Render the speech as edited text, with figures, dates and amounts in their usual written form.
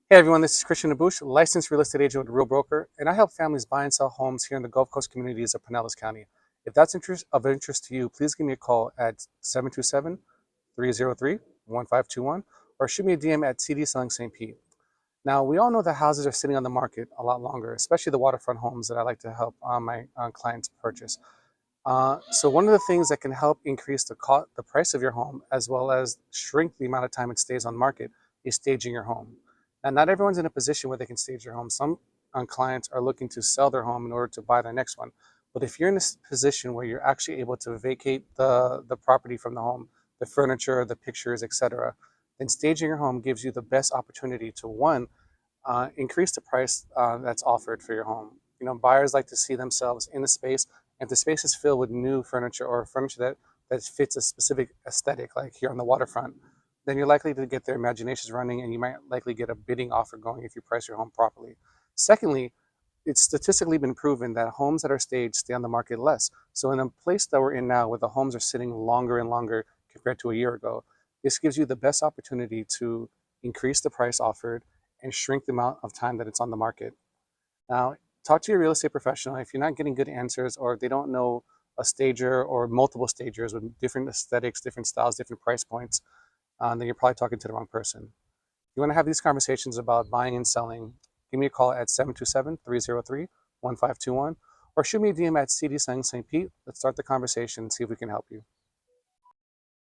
Hey everyone, this is Christian Abush, licensed real estate agent with Real Broker, and I help families buy and sell homes here in the Gulf Coast communities of Pinellas County. If that's of interest to you, please give me a call at 727-303-1521 or shoot me a DM at CD Selling St. Pete. Now, we all know that houses are sitting on the market a lot longer, especially the waterfront homes that I like to help my clients purchase. So one of the things that can help increase the price of your home, as well as shrink the amount of time it stays on market, is staging your home. Now, not everyone's in a position where they can stage their home. Some clients are looking to sell their home in order to buy their next one. But if you're in this position where you're actually able to vacate the property from the home, the furniture, the pictures, etc., then staging your home gives you the best opportunity to, one, increase the price that's offered for your home. You know, buyers like to see themselves in the space, and if the space is filled with new furniture or furniture that fits a specific aesthetic, like here on the waterfront, then you're likely to get their imaginations running, and you might likely get a bidding offer going if you price your home properly. Secondly, it's statistically been proven that homes that are staged stay on the market less. So in a place that we're in now, where the homes are sitting longer and longer compared to a year ago, this gives you the best opportunity to increase the price offered and shrink the amount of time that it's on the market. Now, talk to your real estate professional. If you're not getting good answers, or if they don't know a stager or multiple stagers with different aesthetics, different styles, different price points, then you're probably talking to the wrong person. If you want to have these conversations about buying and selling, give me a call at 727-303-1521 or shoot me a DM at CD Selling St. Pete. Let's start the conversation and see if we can help you.